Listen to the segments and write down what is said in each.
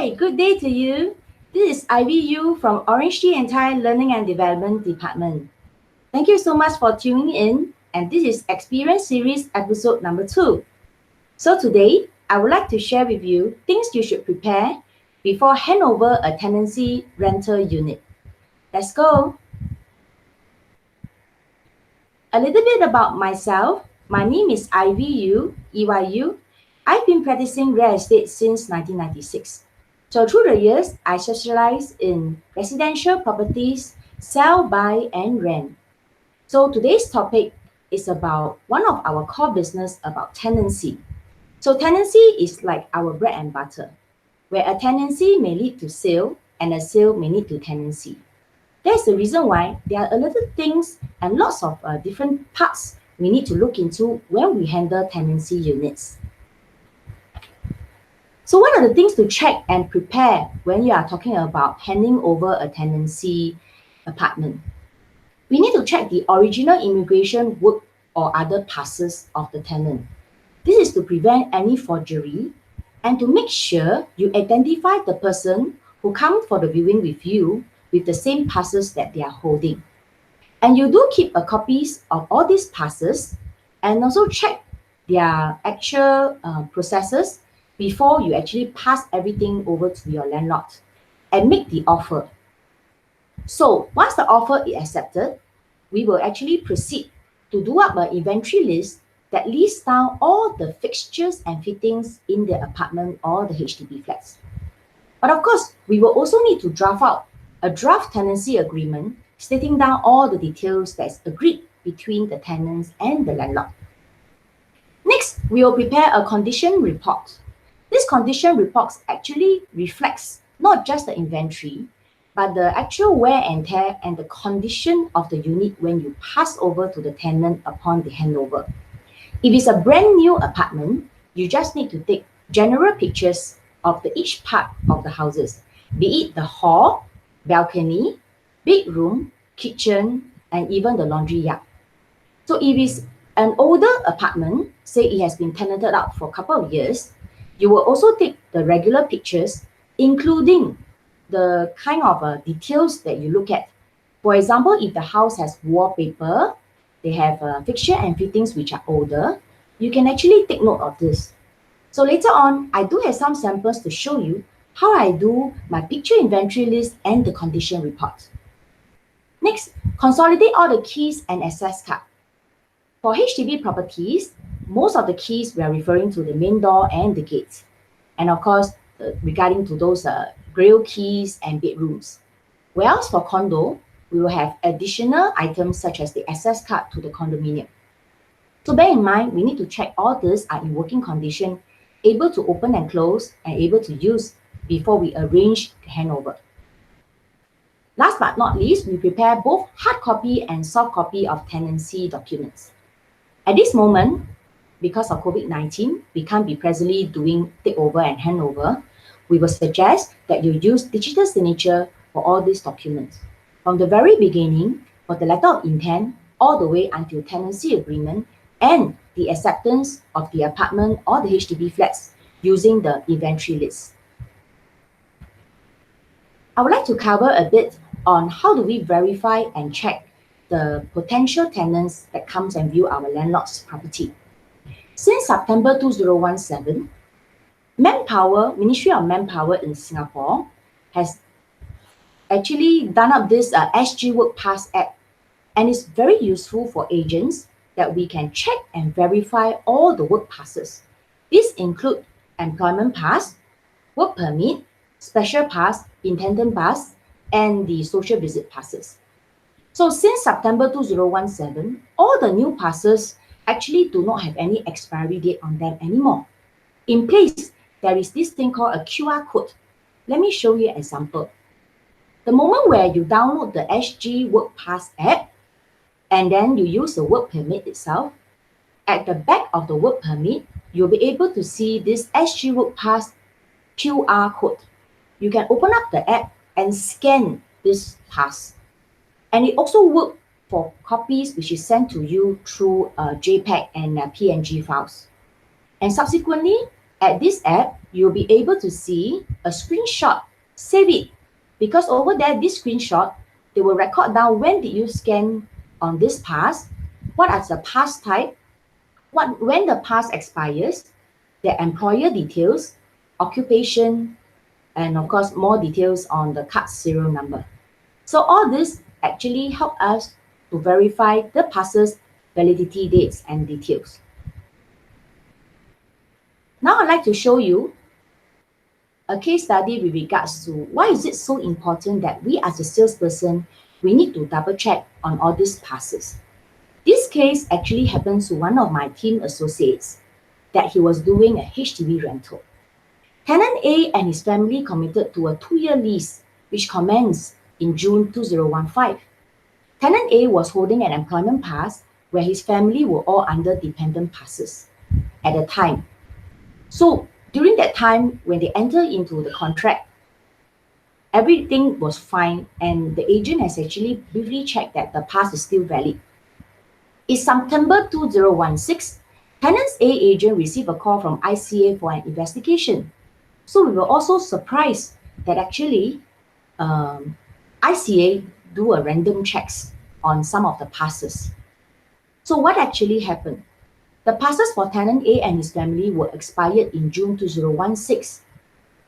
Hi, good day to you. This is Ivy Yu from Orange Tea and Thai Learning and Development Department. Thank you so much for tuning in, and this is Experience Series episode number 2. So today, I would like to share with you things you should prepare before hand over a tenancy rental unit. Let's go. A little bit about myself. My name is Ivy Yu, EYU. I've been practicing real estate since 1996. So through the years, I specialize in residential properties, sell, buy, and rent. So today's topic is about one of our core business about tenancy. So tenancy is like our bread and butter, where a tenancy may lead to sale and a sale may lead to tenancy. That's the reason why there are a lot of things and lots of different parts we need to look into when we handle tenancy units. So what are the things to check and prepare when you are talking about handing over a tenancy apartment? We need to check the original immigration work or other passes of the tenant. This is to prevent any forgery and to make sure you identify the person who comes for the viewing with you with the same passes that they are holding. And you do keep a copies of all these passes and also check their actual processes before you actually pass everything over to your landlord and make the offer. So once the offer is accepted, we will actually proceed to do up an inventory list that lists down all the fixtures and fittings in the apartment or the HDB flats. But of course, we will also need to draft out a draft tenancy agreement stating down all the details that's agreed between the tenants and the landlord. Next, we will prepare a condition report. This condition report actually reflects not just the inventory, but the actual wear and tear and the condition of the unit when you pass over to the tenant upon the handover. If it's a brand new apartment, you just need to take general pictures of each part of the houses, be it the hall, balcony, bedroom, kitchen, and even the laundry yard. So if it's an older apartment, say it has been tenanted out for a couple of years, you will also take the regular pictures, including the kind of details that you look at. For example, if the house has wallpaper, they have fixture and fittings which are older, you can actually take note of this. So later on, I do have some samples to show you how I do my picture inventory list and the condition report. Next, consolidate all the keys and access card. For HDB properties, most of the keys we are referring to the main door and the gates. And of course, regarding to those grill keys and bedrooms. Whereas for condo, we will have additional items such as the access card to the condominium. So bear in mind, we need to check all these are in working condition, able to open and close, and able to use before we arrange the handover. Last but not least, we prepare both hard copy and soft copy of tenancy documents. At this moment, because of COVID-19, we can't be presently doing takeover and handover. We will suggest that you use digital signature for all these documents. From the very beginning, for the letter of intent, all the way until tenancy agreement and the acceptance of the apartment or the HDB flats using the inventory list. I would like to cover a bit on how do we verify and check the potential tenants that comes and view our landlord's property. Since September 2017, Ministry of Manpower in Singapore has actually done up this SG Work Pass app, and it's very useful for agents that we can check and verify all the work passes. These include employment pass, work permit, special pass, intendant pass, and the social visit passes. So since September 2017, all the new passes actually do not have any expiry date on them anymore. In place, there is this thing called a QR code. Let me show you an example. The moment where you download the SG Work Pass app, and then you use the work permit itself, at the back of the work permit, you'll be able to see this SG Work Pass QR code. You can open up the app and scan this pass. And it also works for copies which is sent to you through JPEG and PNG files. And subsequently, at this app, you'll be able to see a screenshot. Save it, because over there, this screenshot, they will record down when did you scan on this pass, what are the pass type, when the pass expires, the employer details, occupation, and of course, more details on the card serial number. So all this actually help us to verify the passes validity dates and details. Now I'd like to show you a case study with regards to why is it so important that we as a salesperson, we need to double check on all these passes. This case actually happens to one of my team associates that he was doing a HDB rental. Tenant A and his family committed to a 2-year lease which commenced in June 2015. Tenant A was holding an employment pass where his family were all under dependent passes at the time. So during that time, when they enter into the contract, everything was fine and the agent has actually briefly checked that the pass is still valid. In September 2016, Tenants A agent received a call from ICA for an investigation. So we were also surprised that actually ICA do a random checks on some of the passes. So what actually happened? The passes for tenant A and his family were expired in June 2016.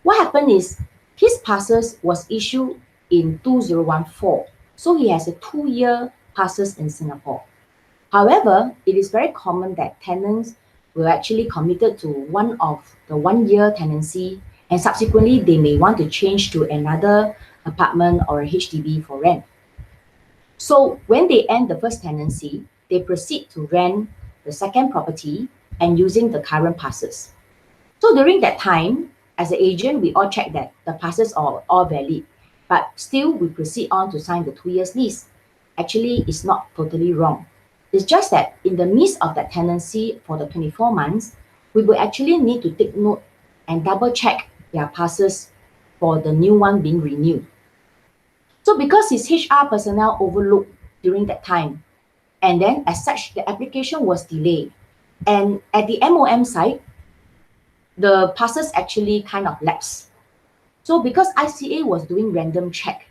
What happened is his passes was issued in 2014. So he has a 2-year passes in Singapore. However, it is very common that tenants were actually committed to one of the 1-year tenancy and subsequently they may want to change to another apartment or a HDB for rent. So when they end the first tenancy, they proceed to rent the second property and using the current passes. So during that time, as an agent, we all check that the passes are all valid, but still we proceed on to sign the 2 years lease. Actually, it's not totally wrong. It's just that in the midst of that tenancy for the 24 months, we will actually need to take note and double check their passes for the new one being renewed. So because his HR personnel overlooked during that time, and then as such, the application was delayed. And at the MOM side, the passes actually kind of lapsed. So because ICA was doing random check,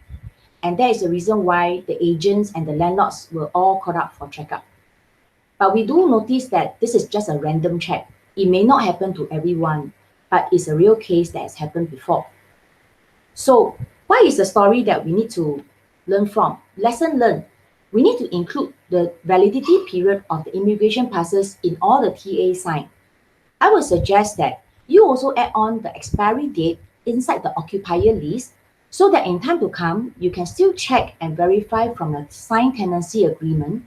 and that is the reason why the agents and the landlords were all caught up for checkup. But we do notice that this is just a random check. It may not happen to everyone, but it's a real case that has happened before. So what is the story that we need to learn from? Lesson learned. We need to include the validity period of the immigration passes in all the TA signed. I would suggest that you also add on the expiry date inside the occupier list so that in time to come, you can still check and verify from the signed tenancy agreement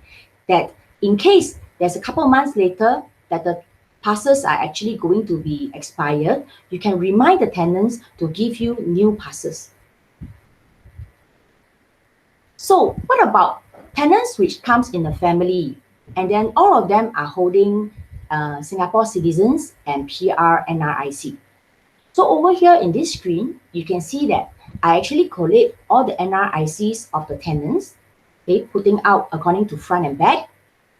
that in case there's a couple of months later that the passes are actually going to be expired, you can remind the tenants to give you new passes. So what about tenants which comes in a family and then all of them are holding Singapore citizens and PR NRIC? So over here in this screen, you can see that I actually collate all the NRICs of the tenants, okay, putting out according to front and back.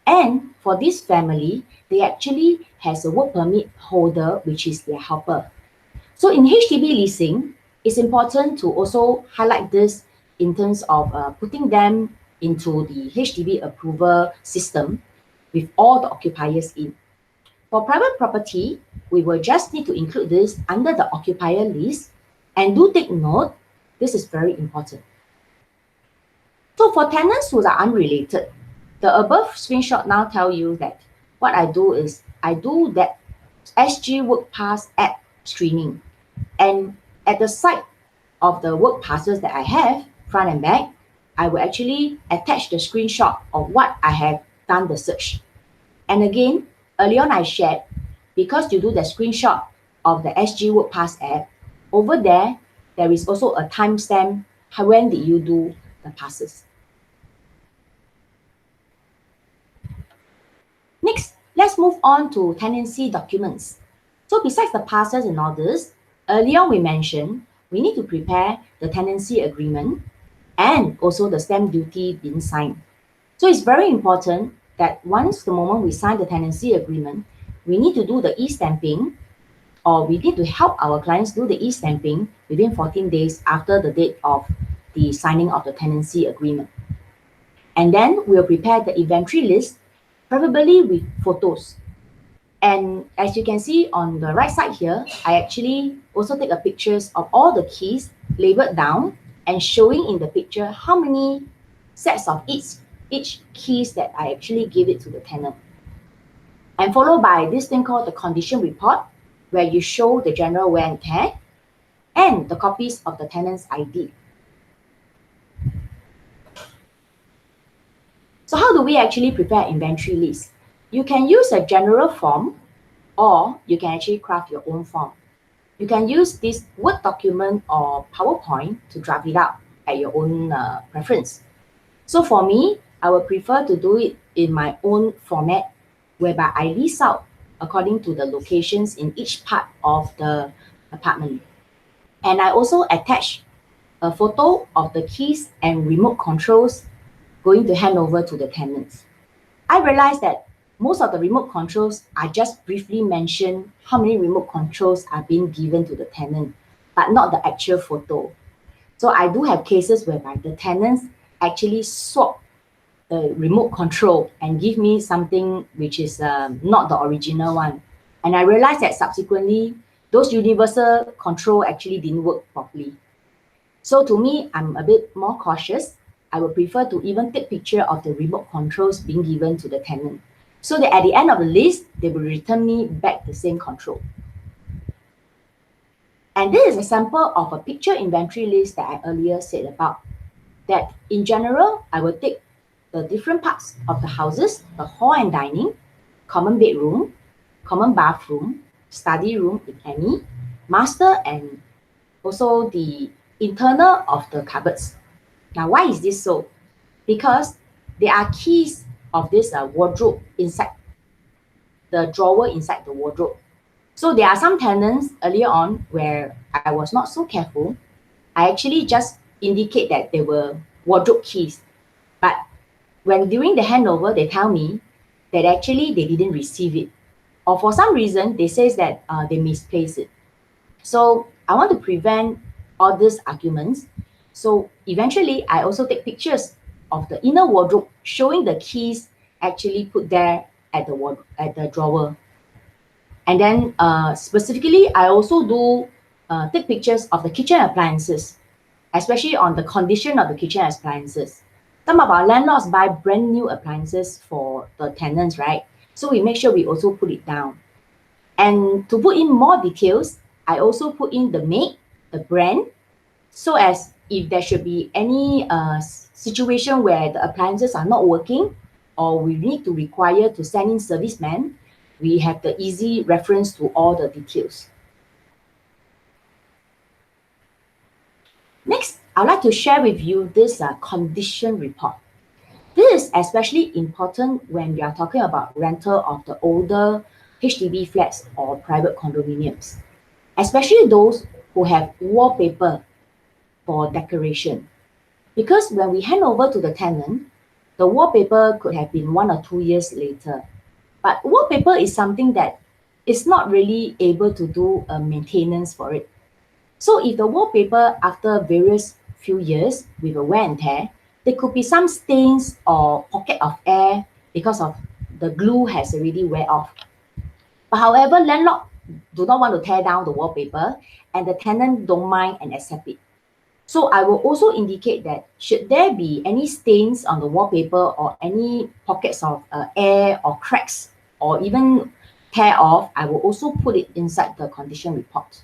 And for this family, they actually has a work permit holder, which is their helper. So in HDB leasing, it's important to also highlight this in terms of putting them into the HDB approval system with all the occupiers in. For private property, we will just need to include this under the occupier list, and do take note, this is very important. So for tenants who are unrelated, the above screenshot now tell you that what I do is I do that SG Work Pass app streaming, and at the side of the work passes that I have, front and back, I will actually attach the screenshot of what I have done the search. And again, earlier on I shared, because you do the screenshot of the SG Work Pass app, over there, there is also a timestamp, when did you do the passes. Next, let's move on to tenancy documents. So besides the passes and all this, earlier we mentioned we need to prepare the tenancy agreement and also the stamp duty being signed. So it's very important that once the moment we sign the tenancy agreement, we need to do the e-stamping or we need to help our clients do the e-stamping within 14 days after the date of the signing of the tenancy agreement. And then we'll prepare the inventory list, preferably with photos. And as you can see on the right side here, I actually also take a pictures of all the keys labeled down and showing in the picture how many sets of each keys that I actually give it to the tenant. And followed by this thing called the condition report, where you show the general wear and tear and the copies of the tenant's ID. So how do we actually prepare inventory list? You can use a general form, or you can actually craft your own form. You can use this Word document or PowerPoint to draft it out at your own preference. So for me, I would prefer to do it in my own format, whereby I list out according to the locations in each part of the apartment. And I also attach a photo of the keys and remote controls going to hand over to the tenants. I realized that most of the remote controls are just briefly mentioned how many remote controls are being given to the tenant, but not the actual photo. So I do have cases whereby the tenants actually swap the remote control and give me something which is not the original one. And I realized that subsequently, those universal control actually didn't work properly. So to me, I'm a bit more cautious. I would prefer to even take picture of the remote controls being given to the tenant, so that at the end of the list, they will return me back the same control. And this is a sample of a picture inventory list that I earlier said about. That in general, I will take the different parts of the houses, the hall and dining, common bedroom, common bathroom, study room, if any, master, and also the internal of the cupboards. Now, why is this so? Because there are keys of this wardrobe inside the drawer inside the wardrobe. So there are some tenants earlier on where I was not so careful. I actually just indicate that they were wardrobe keys. But when during the handover, they tell me that actually they didn't receive it. Or for some reason, they say that they misplaced it. So I want to prevent all these arguments. So eventually, I also take pictures of the inner wardrobe showing the keys actually put there at the drawer. And then specifically, I also do take pictures of the kitchen appliances, especially on the condition of the kitchen appliances. Some of our landlords buy brand new appliances for the tenants, right? So we make sure we also put it down. And to put in more details, I also put in the make, the brand, so as if there should be any situation where the appliances are not working, or we need to require to send in servicemen, we have the easy reference to all the details. Next, I'd like to share with you this condition report. This is especially important when we are talking about rental of the older HDB flats or private condominiums, especially those who have wallpaper for decoration. Because when we hand over to the tenant, the wallpaper could have been 1 or 2 years later. But wallpaper is something that is not really able to do a maintenance for it. So if the wallpaper after various few years with a wear and tear, there could be some stains or pocket of air because of the glue has already wear off. But however, landlord do not want to tear down the wallpaper and the tenant don't mind and accept it. So I will also indicate that should there be any stains on the wallpaper or any pockets of air or cracks or even tear off, I will also put it inside the condition report.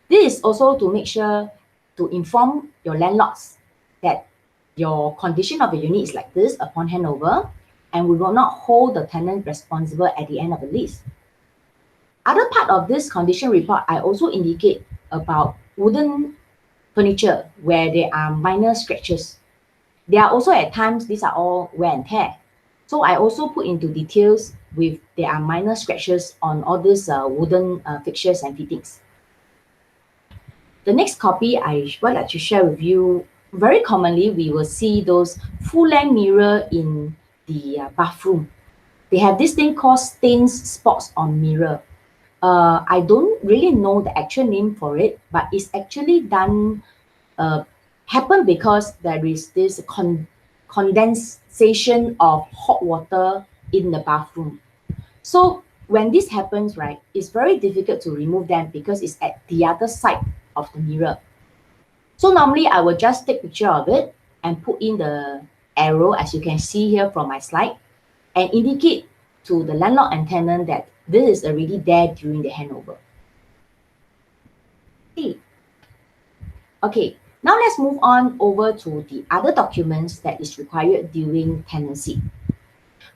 This is also to make sure to inform your landlords that your condition of the unit is like this upon handover, and we will not hold the tenant responsible at the end of the lease. Other part of this condition report, I also indicate about wooden furniture where there are minor scratches. There are also at times, these are all wear and tear. So I also put into details with there are minor scratches on all these wooden fixtures and fittings. The next copy I would like to share with you, very commonly we will see those full-length mirror in the bathroom. They have this thing called stains spots on mirror. I don't really know the actual name for it, but it's actually done, happen because there is this condensation of hot water in the bathroom. So when this happens, right, it's very difficult to remove them because it's at the other side of the mirror. So normally I will just take picture of it and put in the arrow, as you can see here from my slide, and indicate to the landlord and tenant that this is already there during the handover. Okay, now let's move on over to the other documents that is required during tenancy.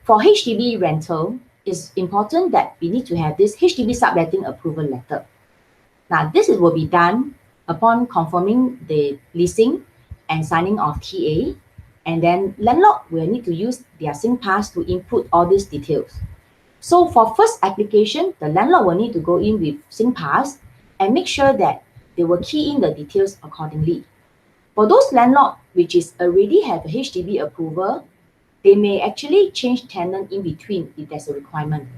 For HDB rental, it's important that we need to have this HDB subletting approval letter. Now, this will be done upon confirming the leasing and signing of TA, and then landlord will need to use their SingPass to input all these details. So for first application, the landlord will need to go in with SingPass and make sure that they will key in the details accordingly. For those landlord which is already have a HDB approval, they may actually change tenant in between if there's a requirement.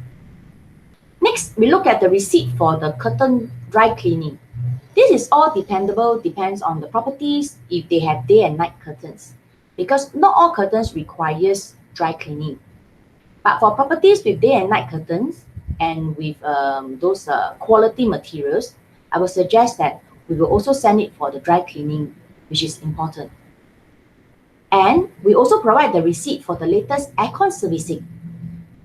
Next, we look at the receipt for the curtain dry cleaning. This is all depends on the properties if they have day and night curtains, because not all curtains requires dry cleaning. But for properties with day and night curtains and with those quality materials, I would suggest that we will also send it for the dry cleaning, which is important. And we also provide the receipt for the latest aircon servicing.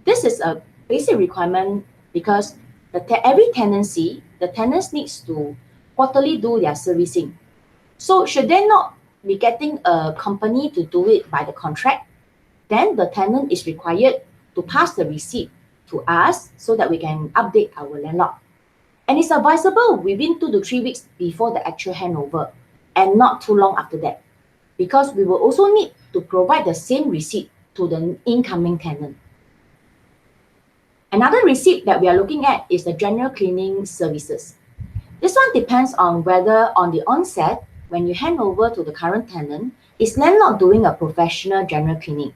This is a basic requirement because every tenancy, the tenants needs to quarterly do their servicing. So should they not be getting a company to do it by the contract, then the tenant is required to pass the receipt to us so that we can update our landlord. And it's advisable within 2 to 3 weeks before the actual handover and not too long after that, because we will also need to provide the same receipt to the incoming tenant. Another receipt that we are looking at is the general cleaning services. This one depends on whether on the onset, when you hand over to the current tenant, is landlord doing a professional general cleaning.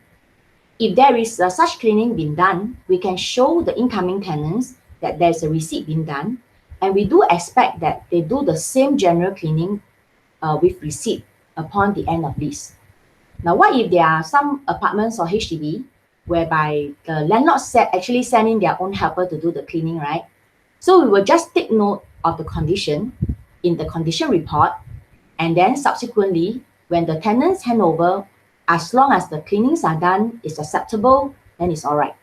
If there is such cleaning being done, we can show the incoming tenants that there's a receipt being done, and we do expect that they do the same general cleaning with receipt upon the end of lease. Now, what if there are some apartments or HDB whereby the landlord actually send in their own helper to do the cleaning, right? So we will just take note of the condition in the condition report, and then subsequently, when the tenants hand over, as long as the cleanings are done, is acceptable, then it's all right.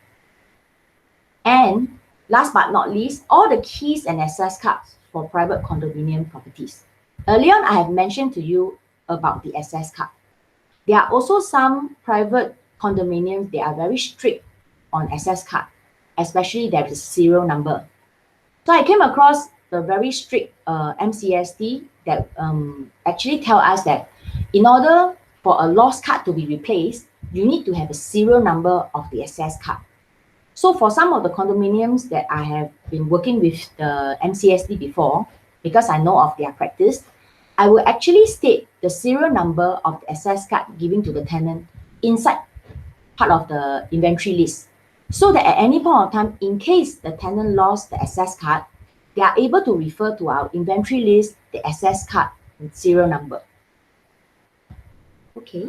And last but not least, all the keys and access cards for private condominium properties. Earlier on, I have mentioned to you about the access card. There are also some private condominiums, they are very strict on access card, especially there is serial number. So I came across the very strict MCSD that actually tell us that in order for a lost card to be replaced, you need to have a serial number of the access card. So for some of the condominiums that I have been working with the MCSD before, because I know of their practice, I will actually state the serial number of the access card given to the tenant inside part of the inventory list, so that at any point of time, in case the tenant lost the access card, they are able to refer to our inventory list, the access card and serial number. Okay.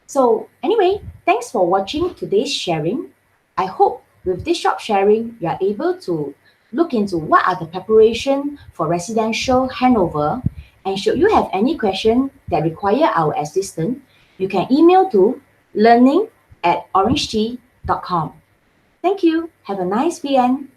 So anyway, thanks for watching today's sharing. I hope with this short sharing, you are able to look into what are the preparation for residential handover. And should you have any question that require our assistance, you can email to learning@orangetea.com. Thank you. Have a nice weekend.